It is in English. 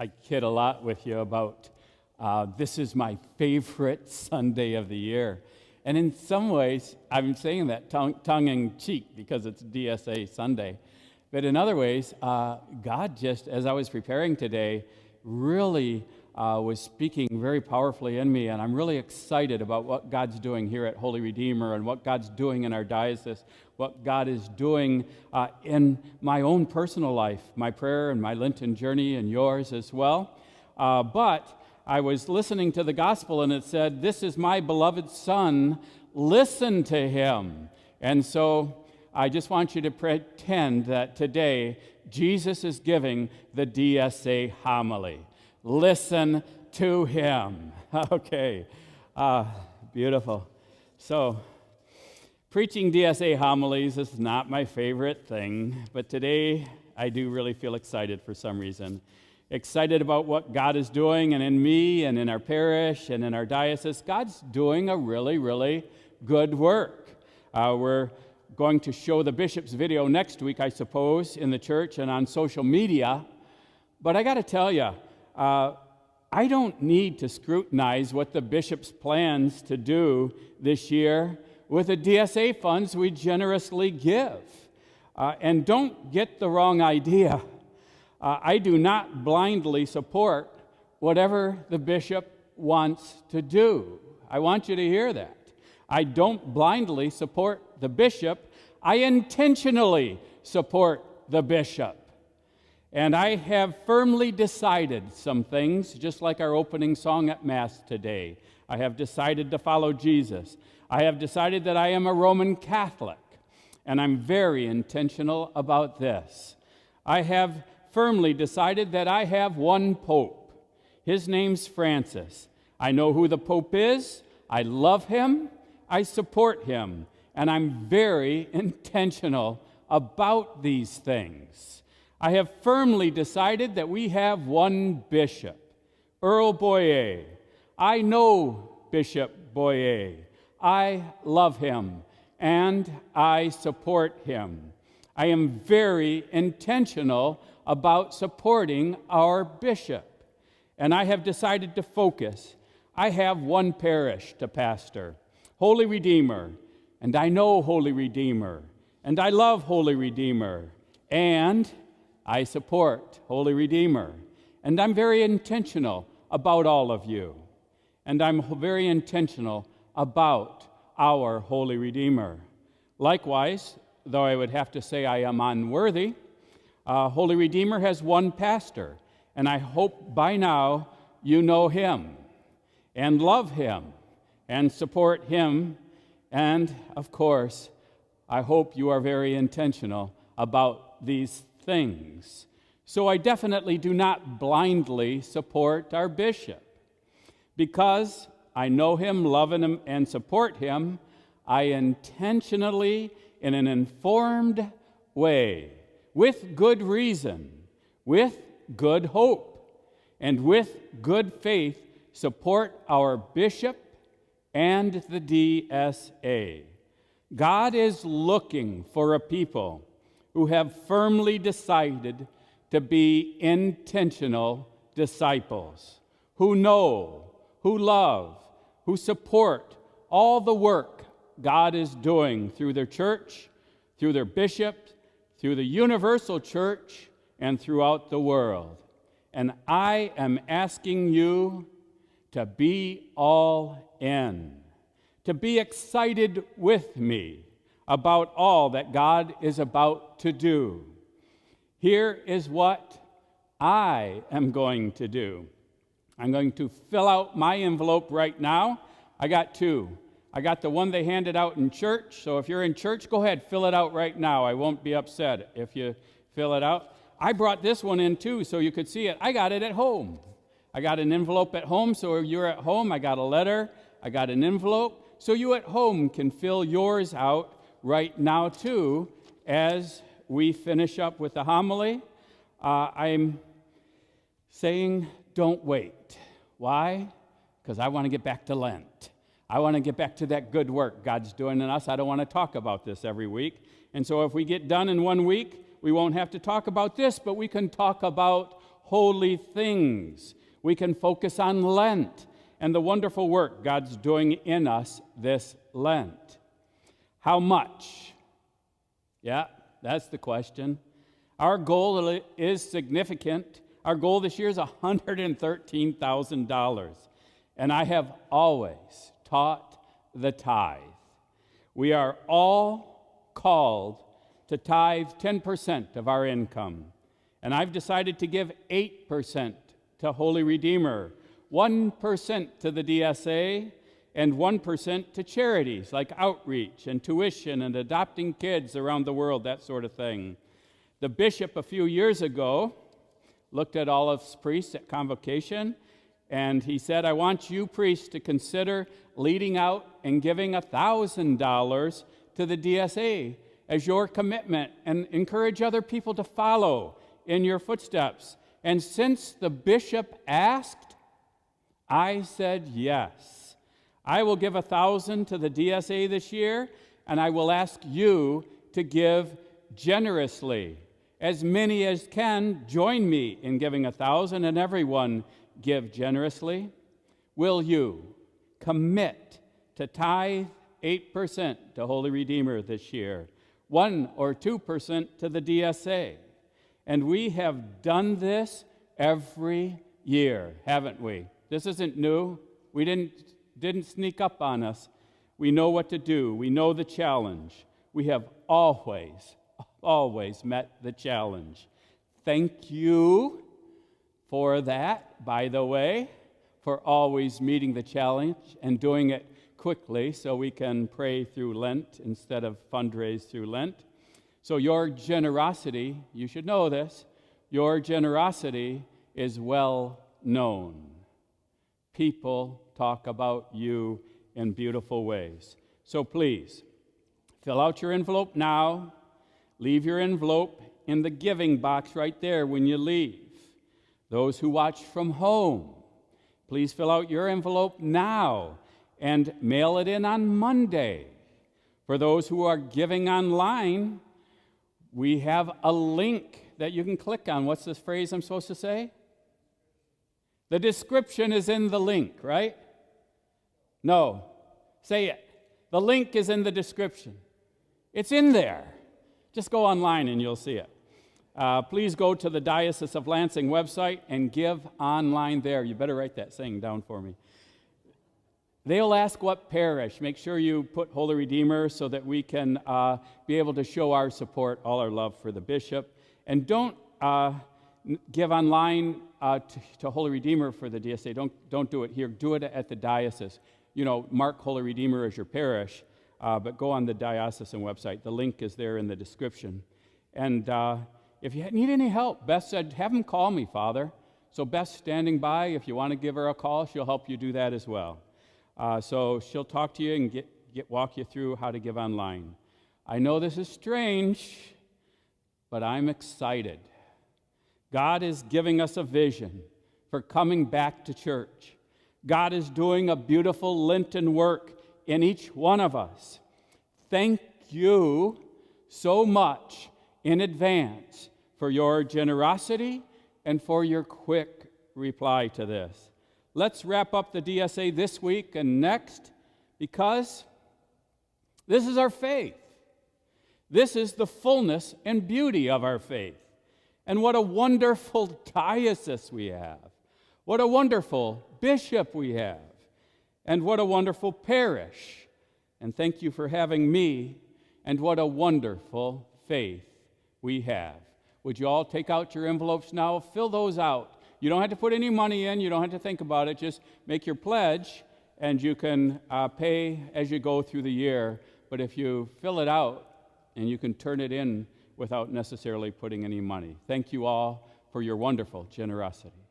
I kid a lot with you about this is my favorite Sunday of the year. And in some ways, I'm saying that tongue-in-cheek because it's DSA Sunday. But in other ways, God just, as I was preparing today, really was speaking very powerfully in me. And I'm really excited about what God's doing here at Holy Redeemer and what God's doing in our diocese, what God is doing in my own personal life, my prayer and my Lenten journey and yours as well. But I was listening to the gospel and it said, "This is my beloved Son, listen to him." And so I just want you to pretend that today Jesus is giving the DSA homily. Listen to him. Okay, beautiful. So, preaching DSA homilies is not my favorite thing, but today I do really feel excited for some reason. Excited about what God is doing, and in me and in our parish and in our diocese. God's doing a really, really good work. We're going to show the bishop's video next week, I suppose, in the church and on social media. But I got to tell you, I don't need to scrutinize what the bishop's plans to do this year with the DSA funds we generously give. And don't get the wrong idea. I do not blindly support whatever the bishop wants to do. I want you to hear that. I don't blindly support the bishop. I intentionally support the bishop. And I have firmly decided some things, just like our opening song at Mass today. I have decided to follow Jesus. I have decided that I am a Roman Catholic, and I'm very intentional about this. I have firmly decided that I have one Pope. His name's Francis. I know who the Pope is. I love him. I support him. And I'm very intentional about these things. I have firmly decided that we have one bishop, Earl Boyer. I know Bishop Boyer. I love him, and I support him. I am very intentional about supporting our bishop, and I have decided to focus. I have one parish to pastor, Holy Redeemer, and I know Holy Redeemer, and I love Holy Redeemer, and I support Holy Redeemer, and I'm very intentional about all of you, and I'm very intentional about our Holy Redeemer. Likewise, though I would have to say I am unworthy, Holy Redeemer has one pastor, and I hope by now you know him, and love him, and support him, and of course, I hope you are very intentional about these things. So I definitely do not blindly support our bishop. Because I know him, love him, and support him, I intentionally, in an informed way, with good reason, with good hope, and with good faith, support our bishop and the DSA. God is looking for a people who have firmly decided to be intentional disciples, who know, who love, who support all the work God is doing through their church, through their bishop, through the universal church, and throughout the world. And I am asking you to be all in, to be excited with me about all that God is about to do. Here is what I am going to do. I'm going to fill out my envelope right now. I got two. I got the one they handed out in church, so if you're in church, go ahead, fill it out right now. I won't be upset if you fill it out. I brought this one in too, so you could see it. I got it at home. I got an envelope at home, so if you're at home, I got a letter, I got an envelope, so you at home can fill yours out right now too, as we finish up with the homily. I'm saying don't wait. Why? Because I want to get back to Lent. I want to get back to that good work God's doing in us. I don't want to talk about this every week. And so if we get done in 1 week, we won't have to talk about this, but we can talk about holy things. We can focus on Lent and the wonderful work God's doing in us this Lent. How much? Yeah, that's the question. Our goal is significant. Our goal this year is $113,000. And I have always taught the tithe. We are all called to tithe 10% of our income. And I've decided to give 8% to Holy Redeemer, 1% to the DSA, and 1% to charities like outreach and tuition and adopting kids around the world, that sort of thing. The bishop a few years ago looked at all of us priests at convocation, and he said, I want you priests to consider leading out and giving $1,000 to the DSA as your commitment, and encourage other people to follow in your footsteps. And since the bishop asked, I said yes. I will give $1,000 to the DSA this year, and I will ask you to give generously. As many as can, join me in giving $1,000, and everyone give generously. Will you commit to tithe 8% to Holy Redeemer this year, 1 or 2% to the DSA? And we have done this every year, haven't we? This isn't new. We didn't sneak up on us. We know what to do. We know the challenge. We have always met the challenge. Thank you for that, by the way, for always meeting the challenge and doing it quickly so we can pray through Lent instead of fundraise through Lent. So your generosity, you should know this, your generosity is well known. People talk about you in beautiful ways. So please, fill out your envelope now. Leave your envelope in the giving box right there when you leave. Those who watch from home, please fill out your envelope now and mail it in on Monday. For those who are giving online, we have a link that you can click on. What's this phrase I'm supposed to say? The description is in the link, right? No. Say it. The link is in the description. It's in there. Just go online and you'll see it. Please go to the Diocese of Lansing website and give online there. You better write that saying down for me. They'll ask what parish. Make sure you put Holy Redeemer so that we can be able to show our support, all our love for the bishop. And don't give online to Holy Redeemer for the DSA. Don't do it here. Do it at the diocese. You know, mark Holy Redeemer as your parish, but go on the diocesan website. The link is there in the description. And if you need any help, Beth said, have them call me, Father. So Beth's standing by. If you want to give her a call, she'll help you do that as well. So she'll talk to you and walk you through how to give online. I know this is strange, but I'm excited. God is giving us a vision for coming back to church. God is doing a beautiful Lenten work in each one of us. Thank you so much in advance for your generosity and for your quick reply to this. Let's wrap up the DSA this week and next, because this is our faith. This is the fullness and beauty of our faith. And what a wonderful diocese we have. What a wonderful bishop we have. And what a wonderful parish. And thank you for having me. And what a wonderful faith we have. Would you all take out your envelopes now? Fill those out. You don't have to put any money in. You don't have to think about it. Just make your pledge, and you can pay as you go through the year. But if you fill it out, and you can turn it in without necessarily putting any money. Thank you all for your wonderful generosity.